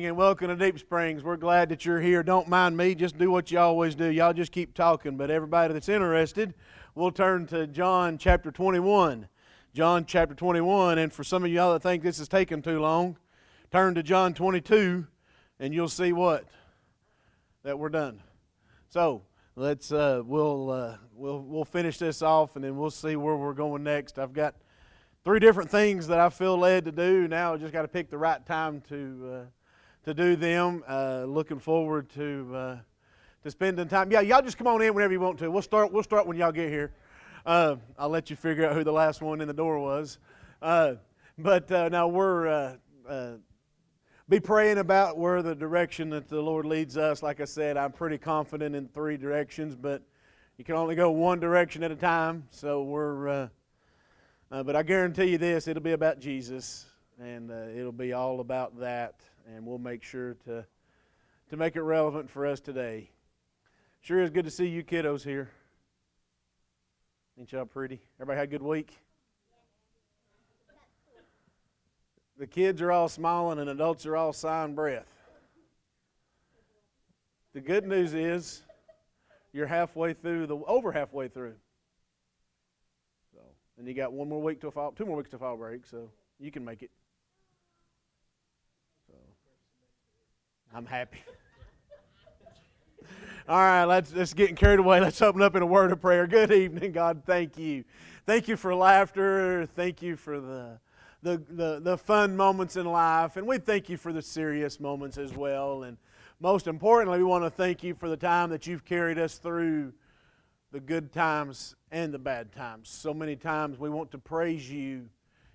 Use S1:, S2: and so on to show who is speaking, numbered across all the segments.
S1: evening and welcome to Deep Springs. We're glad that you're here. Don't mind me, just do what you always do. Y'all just keep talking, but everybody that's interested, we'll turn to John chapter 21. John chapter 21, and for some of y'all that think this is taking too long, turn to John 22 and you'll see what? That we're done. So, let's we'll finish this off and then we'll see where we're going next. I've got 3 different things that I feel led to do. Now I just got to pick the right time to do them. Looking forward to spending time. Yeah, y'all just come on in whenever you want to. We'll start when y'all get here. I'll let you figure out who the last one in the door was. But now we're be praying about where the direction that the Lord leads us. Like I said, I'm pretty confident in 3 directions, but you can only go one direction at a time. So we're but I guarantee you this, it'll be about Jesus, and it'll be all about that, and we'll make sure to make it relevant for us today. Sure is good to see you kiddos here. Ain't y'all pretty? Everybody had a good week? The kids are all smiling, and adults are all sighing breath. The good news is you're over halfway through. And you got 2 more weeks till fall break, so you can make it. So I'm happy. All right, let's getting carried away. Let's open up in a word of prayer. Good evening, God. Thank you. Thank you for laughter. Thank you for the fun moments in life, and we thank you for the serious moments as well. And most importantly, we want to thank you for the time that you've carried us through the good times and the bad times. So many times we want to praise you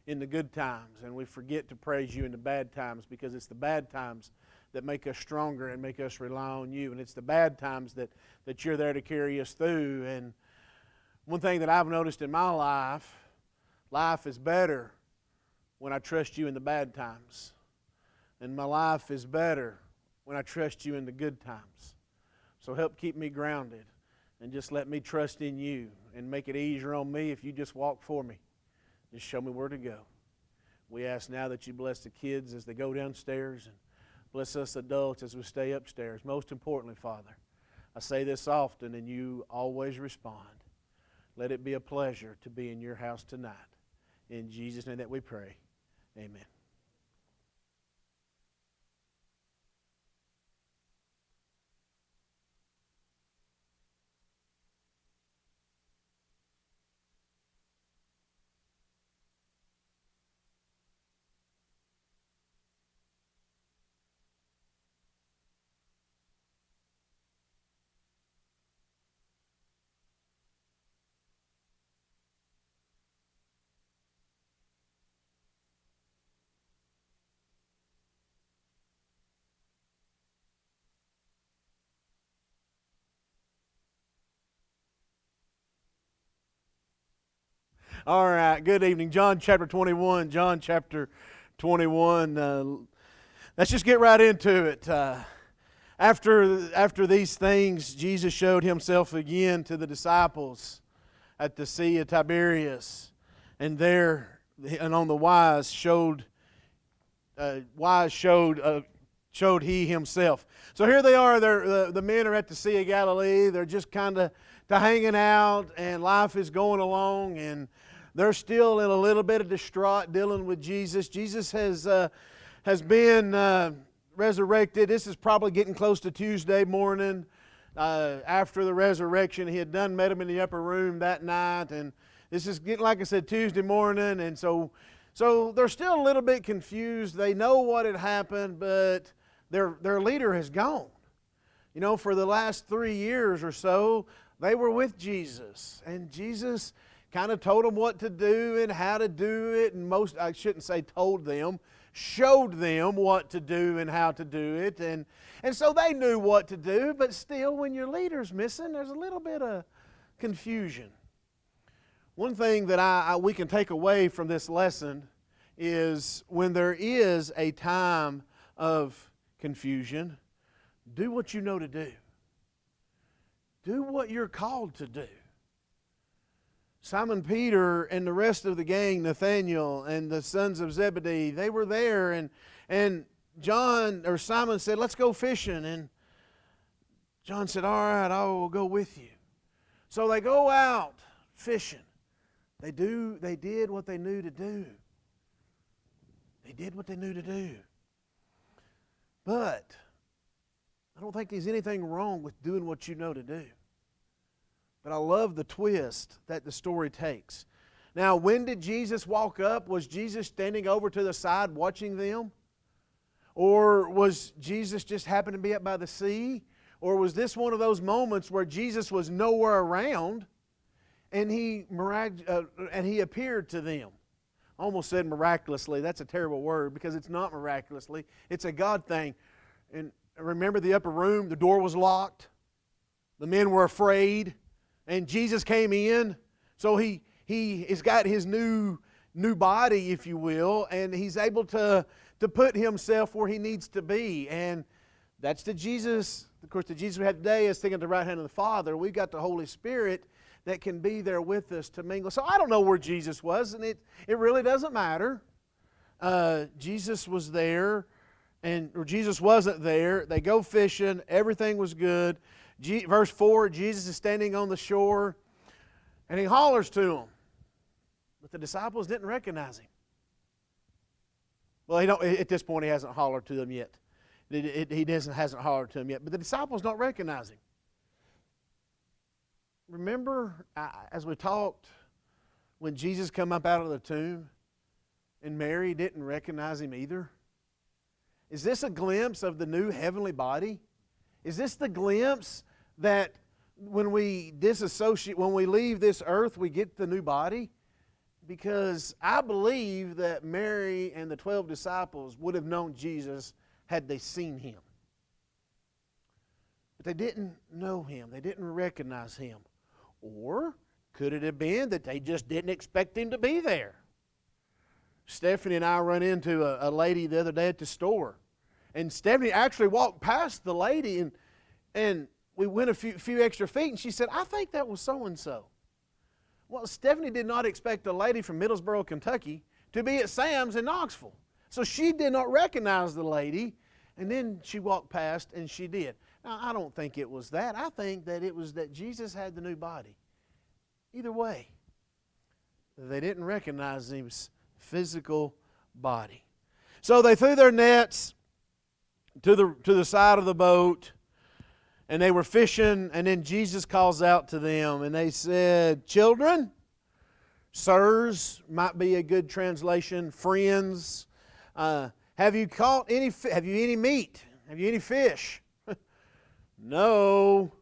S1: in the good times, and we forget to praise you in the bad times, because it's the bad times that make us stronger and make us rely on you. And it's the bad times that you're there to carry us through. And one thing that I've noticed in my life is better when I trust you in the bad times. And my life is better when I trust you in the good times. So help keep me grounded. And just let me trust in you and make it easier on me if you just walk for me. Just show me where to go. We ask now that you bless the kids as they go downstairs, and bless us adults as we stay upstairs. Most importantly, Father, I say this often and you always respond. Let it be a pleasure to be in your house tonight. In Jesus' name that we pray. Amen. All right, good evening. John chapter 21. John chapter 21. Let's just get right into it. After these things, Jesus showed himself again to the disciples at the Sea of Tiberias, and on the wise showed he himself. So here they are. The men are at the Sea of Galilee. They're just kind of hanging out, and life is going along, and they're still in a little bit of distraught dealing with Jesus. Jesus has been resurrected. This is probably getting close to Tuesday morning. After the resurrection, he had met him in the upper room that night, and this is getting, like I said, Tuesday morning, and so they're still a little bit confused. They know what had happened, but their leader has gone. You know, for the last 3 years or so, they were with Jesus, and Jesus kind of told them what to do and how to do it, and I shouldn't say told them, showed them what to do and how to do it, and so they knew what to do, but still, when your leader's missing, there's a little bit of confusion. One thing that we can take away from this lesson is when there is a time of confusion, do what you know to do. Do what you're called to do. Simon Peter and the rest of the gang, Nathaniel and the sons of Zebedee, they were there, and Simon said, let's go fishing. And John said, all right, I will go with you. So they go out fishing. They did what they knew to do. They did what they knew to do. But I don't think there's anything wrong with doing what you know to do. But I love the twist that the story takes. Now, when did Jesus walk up? Was Jesus standing over to the side watching them? Or was Jesus just happened to be up by the sea? Or was this one of those moments where Jesus was nowhere around and he appeared to them? I almost said miraculously. That's a terrible word because it's not miraculously. It's a God thing. And remember the upper room, the door was locked. The men were afraid. And Jesus came in. So he has got his new body, if you will, and he's able to put himself where he needs to be. And that's the Jesus, of course, the Jesus we have today is sitting at the right hand of the Father. We've got the Holy Spirit that can be there with us to mingle. So I don't know where Jesus was, and it really doesn't matter. Jesus was there, or Jesus wasn't there. They go fishing. Everything was good. Verse 4, Jesus is standing on the shore, and he hollers to them. But the disciples didn't recognize him. Well, at this point, he hasn't hollered to them yet. He hasn't hollered to them yet. But the disciples don't recognize him. Remember, as we talked, when Jesus come up out of the tomb, and Mary didn't recognize him either? Is this a glimpse of the new heavenly body? Is this the glimpse that when we leave this earth, we get the new body? Because I believe that Mary and the 12 disciples would have known Jesus had they seen him. But they didn't know him. They didn't recognize him. Or could it have been that they just didn't expect him to be there? Stephanie and I run into a lady the other day at the store. And Stephanie actually walked past the lady and we went a few extra feet and she said, I think that was so-and-so. Well, Stephanie did not expect a lady from Middlesboro, Kentucky to be at Sam's in Knoxville. So she did not recognize the lady, and then she walked past and she did. Now, I don't think it was that. I think that it was that Jesus had the new body. Either way, they didn't recognize his physical body. So they threw their nets to the side of the boat, and they were fishing, and then Jesus calls out to them, and they said, children, sirs, might be a good translation, friends, have you any meat? Have you any fish? No.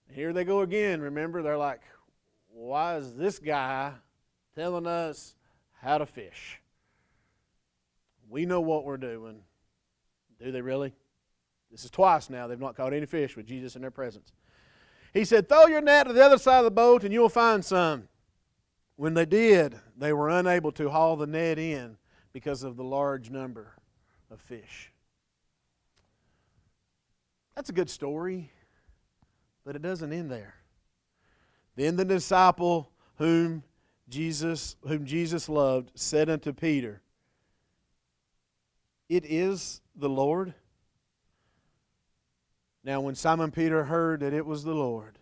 S1: Here they go again. Remember, they're like, why is this guy telling us how to fish? We know what we're doing. Do they really? This is twice now they've not caught any fish with Jesus in their presence. He said, throw your net to the other side of the boat and you'll find some. When they did, they were unable to haul the net in because of the large number of fish. That's a good story, but it doesn't end there. Then the disciple whom Jesus loved said unto Peter, it is the Lord. Now when Simon Peter heard that it was the Lord,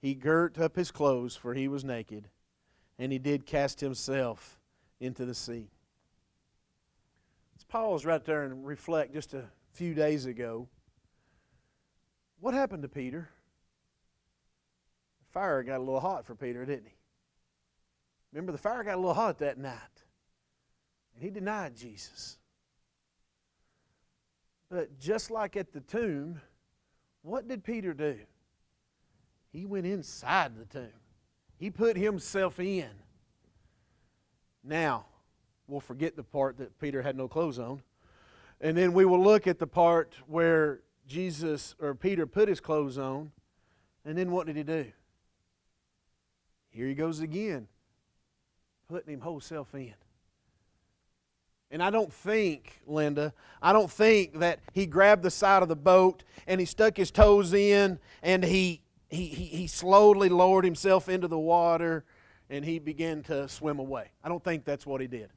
S1: he girt up his clothes, for he was naked, and he did cast himself into the sea. Let's pause right there and reflect just a few days ago. What happened to Peter? The fire got a little hot for Peter, didn't he? Remember, the fire got a little hot that night. And he denied Jesus. But just like at the tomb, what did Peter do? He went inside the tomb. He put himself in. Now, we'll forget the part that Peter had no clothes on. And then we will look at the part where Peter put his clothes on. And then what did he do? Here he goes again, putting him whole self in. And I don't think, Linda, that he grabbed the side of the boat and he stuck his toes in and he slowly lowered himself into the water and he began to swim away. I don't think that's what he did.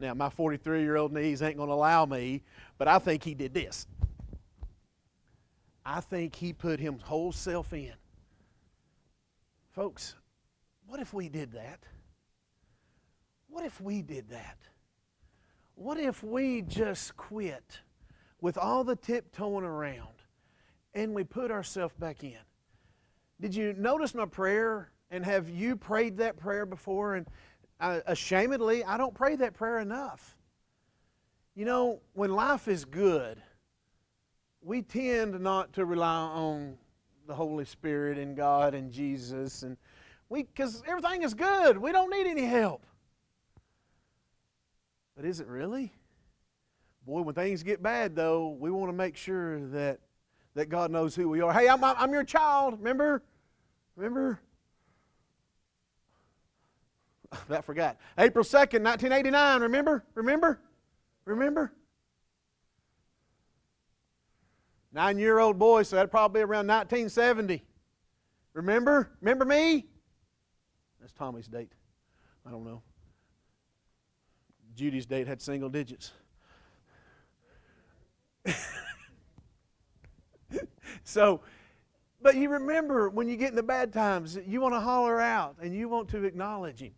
S1: Now, my 43-year-old knees ain't going to allow me, but I think he did this. I think he put his whole self in. Folks, what if we did that? What if we did that? What if we just quit with all the tiptoeing around and we put ourselves back in? Did you notice my prayer? And have you prayed that prayer before? And ashamedly, I don't pray that prayer enough. You know, when life is good, we tend not to rely on the Holy Spirit and God and Jesus, and because everything is good. We don't need any help. But is it really? Boy, when things get bad, though, we want to make sure that God knows who we are. Hey, I'm your child. Remember? I forgot. April 2nd, 1989. Remember? 9-year-old boy, so that'd probably be around 1970. Remember me? That's Tommy's date. I don't know. Judy's date had single digits. So, but you remember when you get in the bad times, you want to holler out and you want to acknowledge Him.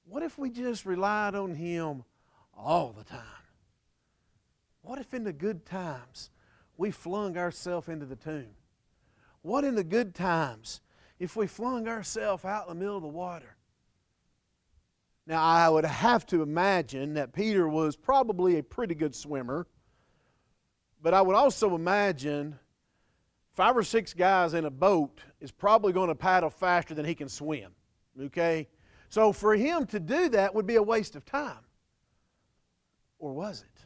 S1: What if we just relied on Him all the time? What if in the good times we flung ourselves into the tomb? What in the good times if we flung ourselves out in the middle of the water? Now, I would have to imagine that Peter was probably a pretty good swimmer, but I would also imagine 5 or 6 guys in a boat is probably going to paddle faster than he can swim. Okay? So for him to do that would be a waste of time. Or was it?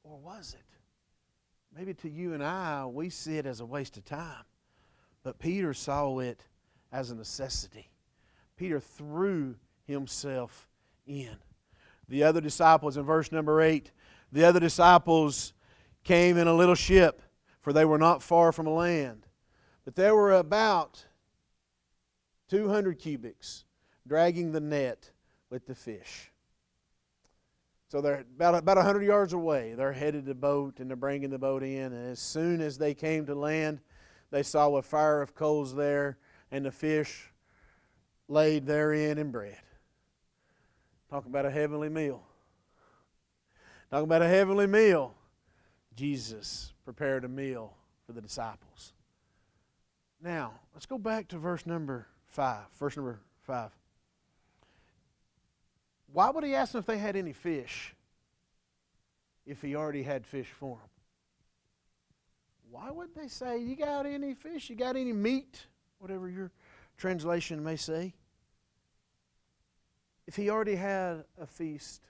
S1: Or was it? Maybe to you and I, we see it as a waste of time. But Peter saw it as a necessity. Peter threw himself in. The other disciples, in verse number 8, the other disciples came in a little ship, for they were not far from land. But there were about 200 cubits dragging the net with the fish. So they're about 100 yards away. They're headed to the boat and they're bringing the boat in. And as soon as they came to land, they saw a fire of coals there and the fish laid therein and bread. Talk about a heavenly meal. Talk about a heavenly meal. Jesus prepared a meal for the disciples. Now, let's go back to verse number 5. Verse number 5. Why would he ask them if they had any fish if he already had fish for them? Why would they say, you got any fish? You got any meat? Whatever your translation may say. If he already had a feast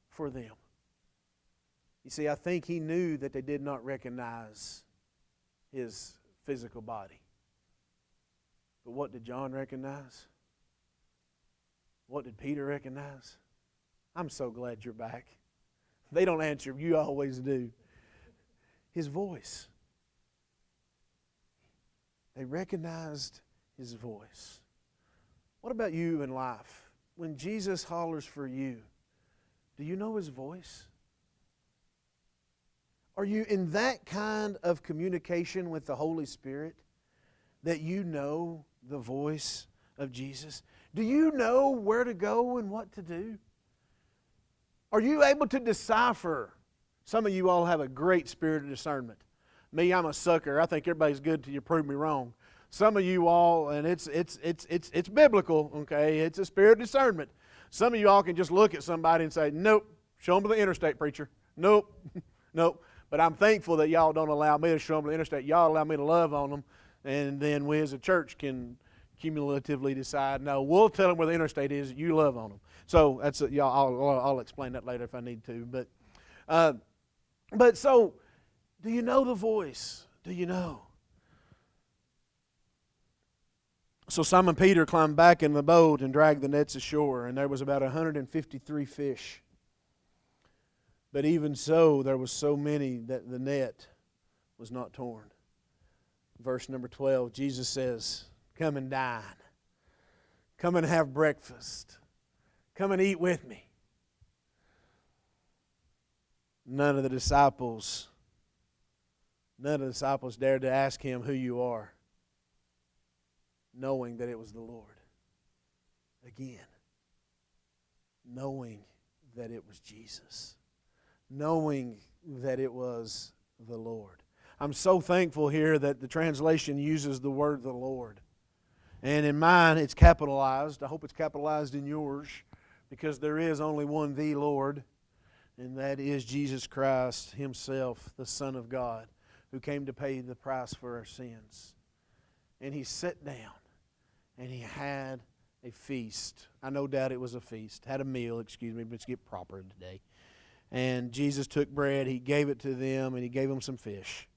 S1: for them. You see, I think he knew that they did not recognize his physical body. But what did John recognize? What did Peter recognize? I'm so glad you're back. They don't answer, you always do. His voice. They recognized his voice. What about you in life? When Jesus hollers for you, do you know his voice? Are you in that kind of communication with the Holy Spirit that you know the voice of Jesus? Do you know where to go and what to do? Are you able to decipher? Some of you all have a great spirit of discernment. Me, I'm a sucker. I think everybody's good till you prove me wrong. Some of you all, and it's biblical, okay? It's a spirit of discernment. Some of you all can just look at somebody and say, nope, show them to the interstate, preacher. Nope, nope. But I'm thankful that y'all don't allow me to show them to the interstate. Y'all allow me to love on them, and then we as a church can cumulatively decide, no, we'll tell them where the interstate is, you love on them. So that's y'all. I'll explain that later if I need to. But so, do you know the voice? Do you know? So Simon Peter climbed back in the boat and dragged the nets ashore, and there was about 153 fish. But even so, there was so many that the net was not torn. Verse number 12, Jesus says, come and dine. Come and have breakfast. Come and eat with me. None of the disciples dared to ask him who you are, knowing that it was the Lord. Again, knowing that it was Jesus. Knowing that it was the Lord. I'm so thankful here that the translation uses the word the Lord. And in mine, it's capitalized. I hope it's capitalized in yours, because there is only one, the Lord, and that is Jesus Christ Himself, the Son of God, who came to pay the price for our sins. And He sat down, and He had a feast. I no doubt it was a feast. Had a meal, let's get proper today. And Jesus took bread, He gave it to them, and He gave them some fish.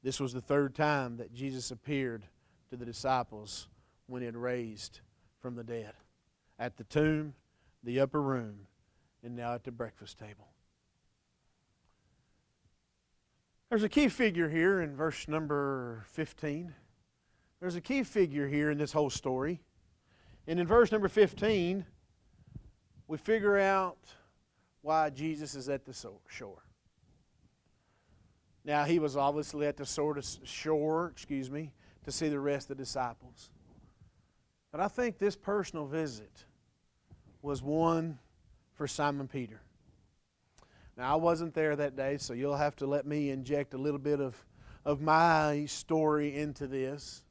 S1: This was the third time that Jesus appeared to the disciples when He had raised from the dead. At the tomb, the upper room, and now at the breakfast table. There's a key figure here in verse number 15. There's a key figure here in this whole story. And in verse number 15, we figure out why Jesus is at the shore. Now, He was obviously at the shore, to see the rest of the disciples. But I think this personal visit was one for Simon Peter. Now, I wasn't there that day, so you'll have to let me inject a little bit of my story into this.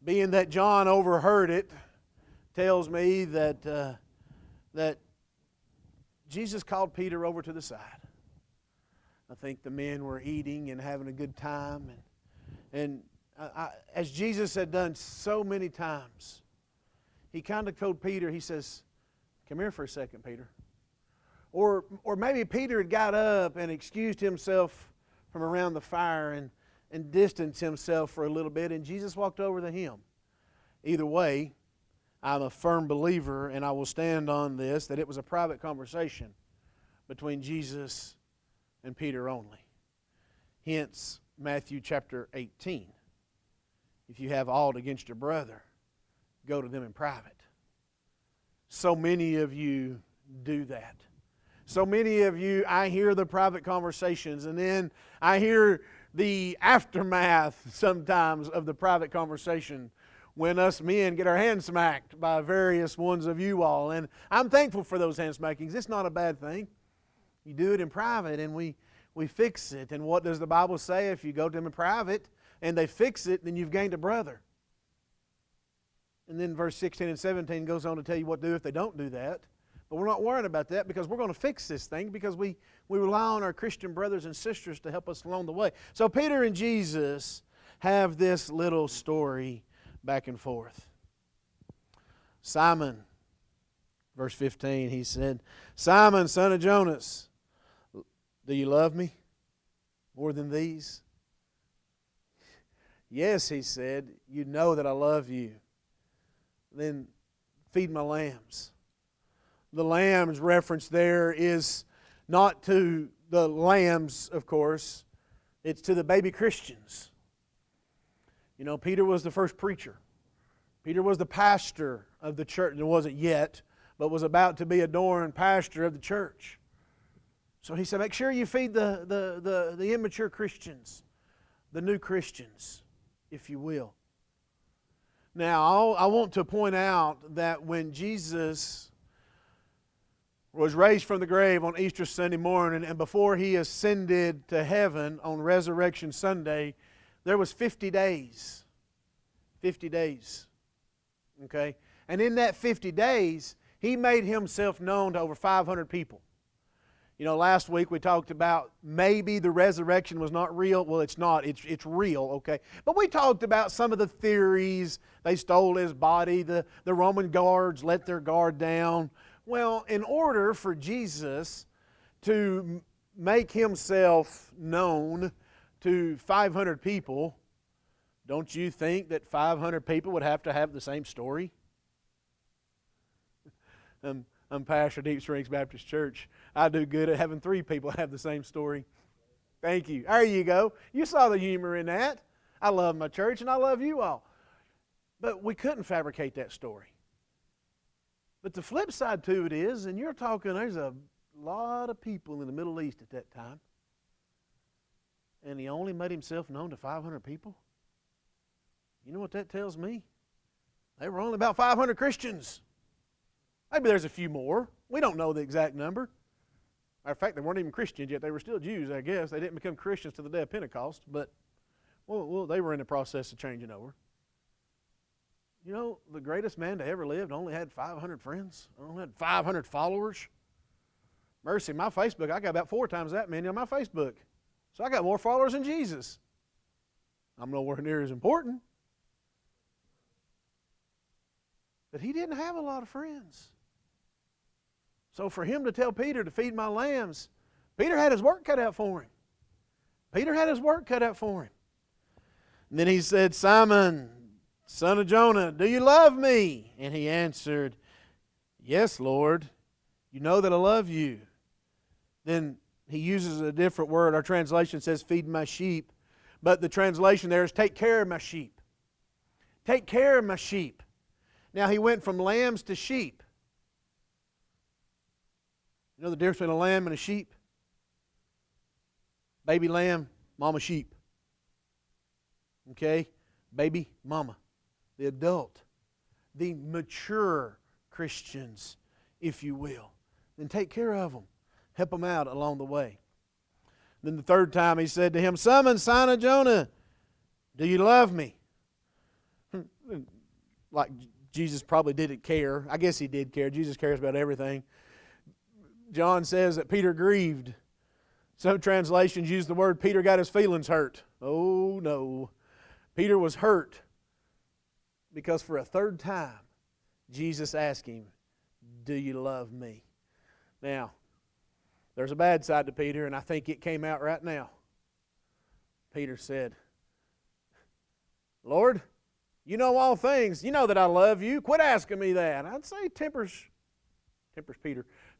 S1: Being that John overheard it, tells me that Jesus called Peter over to the side. I think the men were eating and having a good time. And as Jesus had done so many times, He kind of told Peter, He says, "Come here for a second, Peter." Or maybe Peter had got up and excused himself from around the fire and distanced himself for a little bit, and Jesus walked over to him. Either way, I'm a firm believer, and I will stand on this, that it was a private conversation between Jesus and Peter only. Hence, Matthew chapter 18. If you have aught against your brother, go to them in private. So many of you do that. So many of you, I hear the private conversations, and then I hear the aftermath sometimes of the private conversation when us men get our hands smacked by various ones of you all. And I'm thankful for those hand smackings. It's not a bad thing. You do it in private, and we fix it. And what does the Bible say? If you go to them in private and they fix it, then you've gained a brother. And then verse 16 and 17 goes on to tell you what to do if they don't do that. But we're not worrying about that, because we're going to fix this thing, because we rely on our Christian brothers and sisters to help us along the way. So Peter and Jesus have this little story back and forth. Simon, verse 15, he said, "Simon, son of Jonas, do you love me more than these?" "Yes," he said, "you know that I love you." "Then feed my lambs." The lambs reference there is not to the lambs, of course. It's to the baby Christians. You know, Peter was the first preacher. Peter was the pastor of the church. It wasn't yet, but was about to be adorned pastor of the church. So he said, make sure you feed the immature Christians, the new Christians, if you will. Now, I want to point out that when Jesus was raised from the grave on Easter Sunday morning, and before He ascended to heaven on Resurrection Sunday, there was 50 days. 50 days. Okay? And in that 50 days, He made Himself known to over 500 people. You know, last week we talked about maybe the resurrection was not real. Well, it's not. It's real, okay? But we talked about some of the theories. They stole His body. The Roman guards let their guard down. Well, in order for Jesus to make Himself known to 500 people, don't you think that 500 people would have to have the same story? I'm pastor of Deep Springs Baptist Church. I do good at having 3 people have the same story. Thank you. There you go. You saw the humor in that. I love my church and I love you all. But we couldn't fabricate that story. But the flip side to it is, and you're talking, there's a lot of people in the Middle East at that time, and he only made himself known to 500 people. You know what that tells me? They were only about 500 Christians. Maybe there's a few more. We don't know the exact number. Matter of fact, they weren't even Christians yet. They were still Jews, I guess. They didn't become Christians till the day of Pentecost, but well, they were in the process of changing over. You know, the greatest man to ever lived only had 500 friends. Only had 500 followers. Mercy, my Facebook, I got about 4 times that many on my Facebook. So I got more followers than Jesus. I'm nowhere near as important. But he didn't have a lot of friends. So for him to tell Peter to feed my lambs, Peter had his work cut out for him. Peter had his work cut out for him. And then he said, Simon, son of Jonah, do you love me? And he answered, yes, Lord. You know that I love you. Then he uses a different word. Our translation says, feed my sheep. But the translation there is, take care of my sheep. Take care of my sheep. Now he went from lambs to sheep. You know the difference between a lamb and a sheep? Baby lamb, mama sheep. Okay? Baby, mama. The adult. The mature Christians, if you will. Then take care of them. Help them out along the way. Then the third time he said to him, Simon, son of Jonah, do you love me? Like Jesus probably didn't care. I guess he did care. Jesus cares about everything. John says that Peter grieved. Some translations use the word Peter got his feelings hurt. Oh no. Peter was hurt because for a third time Jesus asked him, do you love me? Now, there's a bad side to Peter, and I think it came out right now. Peter said, Lord, you know all things. You know that I love you. Quit asking me that. I'd say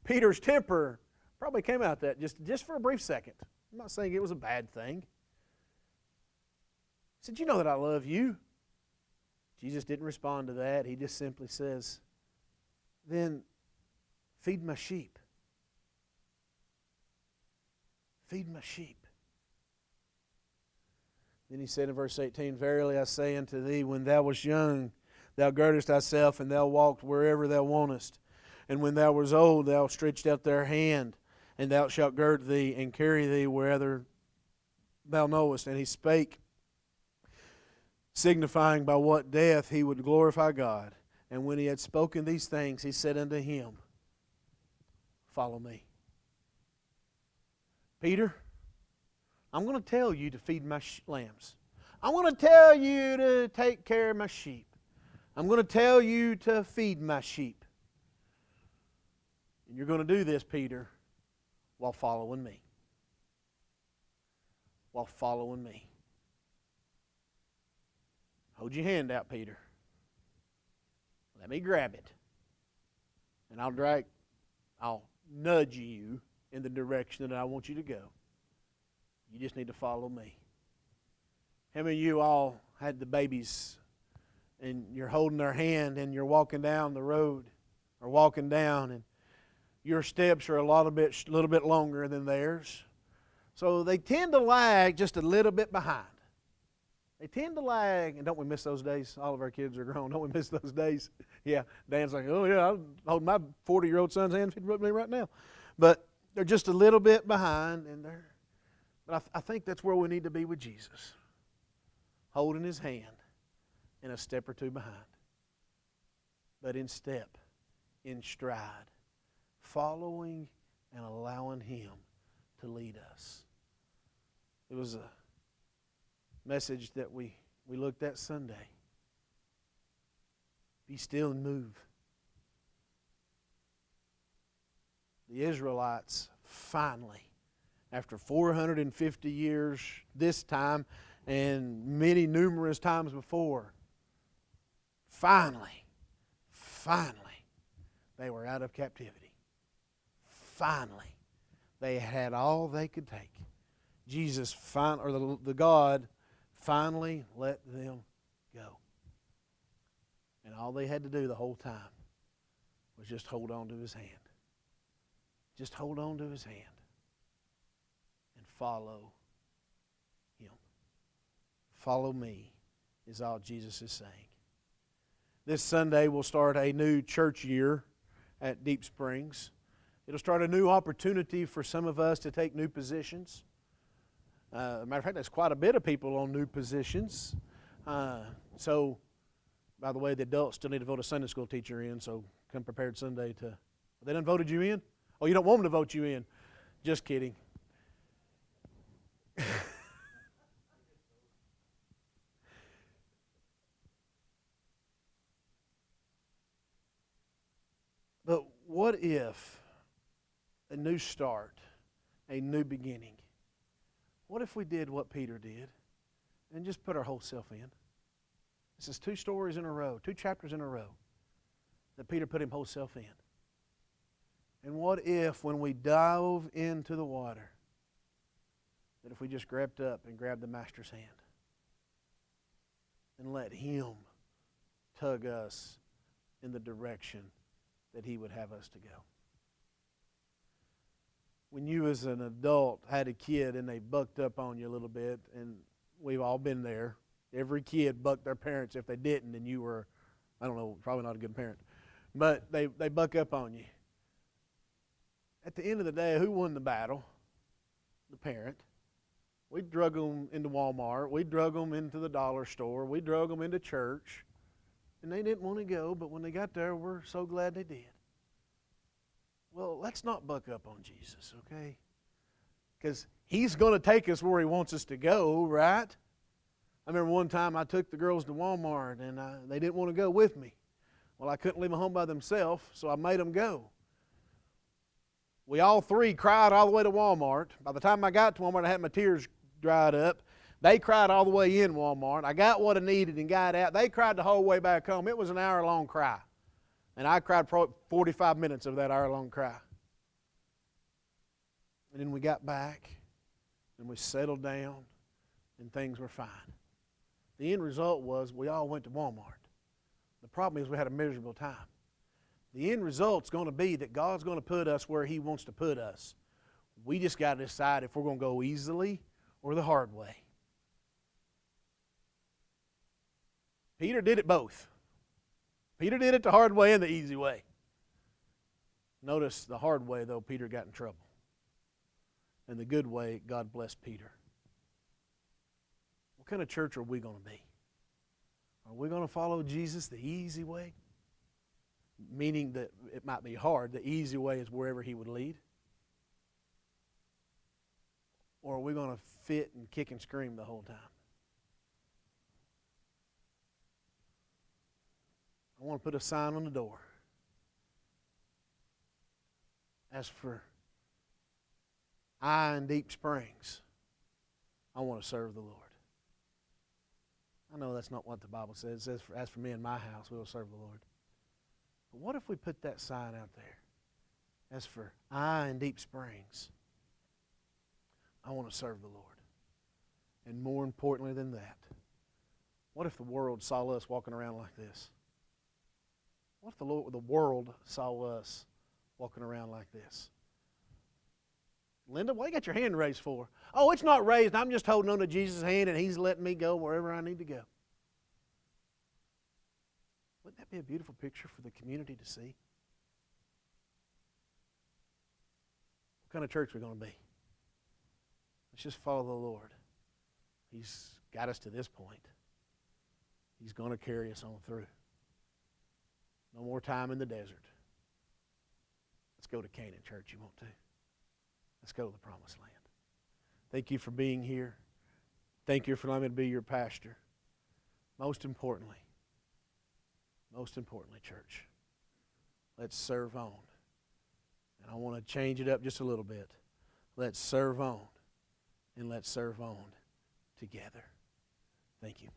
S1: Peter's temper probably came out that just for a brief second. I'm not saying it was a bad thing. He said, you know that I love you. Jesus didn't respond to that. He just simply says, then feed my sheep. Feed my sheep. Then he said in verse 18, verily I say unto thee, when thou wast young, thou girdest thyself, and thou walked wherever thou wantest. And when thou wast old, thou stretched out thy hand, and thou shalt gird thee, and carry thee wherever thou knowest. And he spake, signifying by what death he would glorify God. And when he had spoken these things, he said unto him, follow me. Peter, I'm going to tell you to feed my lambs. I'm going to tell you to take care of my sheep. I'm going to tell you to feed my sheep. And you're going to do this, Peter, while following me. While following me. Hold your hand out, Peter. Let me grab it. And I'll nudge you in the direction that I want you to go. You just need to follow me. How many of you all had the babies and you're holding their hand and you're walking down the road or walking down and your steps are a little bit longer than theirs? So they tend to lag just a little bit behind. They tend to lag, and don't we miss those days? All of our kids are grown. Don't we miss those days? Yeah, Dan's like, oh yeah, I'll hold my 40-year-old son's hand if he'd rub me right now. But they're just a little bit behind, but I think that's where we need to be with Jesus. Holding his hand and a step or two behind. But in step, in stride, following and allowing him to lead us. It was a message that we looked at Sunday. Be still and move. The Israelites finally, after 450 years this time and many numerous times before, finally, they were out of captivity. Finally, they had all they could take. Jesus, the God, finally let them go. And all they had to do the whole time was just hold on to His hand. Just hold on to His hand and follow Him. Follow me is all Jesus is saying. This Sunday we'll start a new church year at Deep Springs. It'll start a new opportunity for some of us to take new positions. As a matter of fact, there's quite a bit of people on new positions. So, by the way, the adults still need to vote a Sunday school teacher in, so come prepared Sunday to... They done voted you in? Oh, you don't want them to vote you in. Just kidding. But what if a new start, a new beginning, what if we did what Peter did and just put our whole self in? This is 2 stories in a row, 2 chapters in a row that Peter put his whole self in. And what if when we dove into the water, that if we just grabbed up and grabbed the Master's hand and let Him tug us in the direction that He would have us to go? When you as an adult had a kid and they bucked up on you a little bit, and we've all been there. Every kid bucked their parents. If they didn't, then you were, I don't know, probably not a good parent. But they buck up on you. At the end of the day, who won the battle? The parent. We drug them into Walmart. We drug them into the dollar store. We drug them into church. And they didn't want to go, but when they got there, we're so glad they did. Well, let's not buck up on Jesus, okay? Because He's going to take us where He wants us to go, right? I remember one time I took the girls to Walmart, and they didn't want to go with me. Well, I couldn't leave them home by themselves, so I made them go. We all 3 cried all the way to Walmart. By the time I got to Walmart, I had my tears dried up. They cried all the way in Walmart. I got what I needed and got out. They cried the whole way back home. It was an hour-long cry. And I cried probably 45 minutes of that hour-long cry. And then we got back, and we settled down, and things were fine. The end result was we all went to Walmart. The problem is we had a miserable time. The end result's going to be that God's going to put us where He wants to put us. We just got to decide if we're going to go easily or the hard way. Peter did it both. Peter did it the hard way and the easy way. Notice the hard way, though, Peter got in trouble. And the good way, God blessed Peter. What kind of church are we going to be? Are we going to follow Jesus the easy way? Meaning that it might be hard. The easy way is wherever He would lead. Or are we going to fit and kick and scream the whole time? I want to put a sign on the door. As for I in Deep Springs, I want to serve the Lord. I know that's not what the Bible says. It says, as for me and my house, we will serve the Lord. But what if we put that sign out there? As for I in Deep Springs, I want to serve the Lord. And more importantly than that, what if the world saw us walking around like this? What if the world saw us walking around like this? Linda, what you got your hand raised for? Oh, it's not raised. I'm just holding on to Jesus' hand and He's letting me go wherever I need to go. Wouldn't that be a beautiful picture for the community to see? What kind of church are we going to be? Let's just follow the Lord. He's got us to this point. He's going to carry us on through. No more time in the desert. Let's go to Canaan, church. You want to? Let's go to the promised land. Thank you for being here. Thank you for allowing me to be your pastor. Most importantly, church, let's serve on. And I want to change it up just a little bit. Let's serve on, and let's serve on together. Thank you.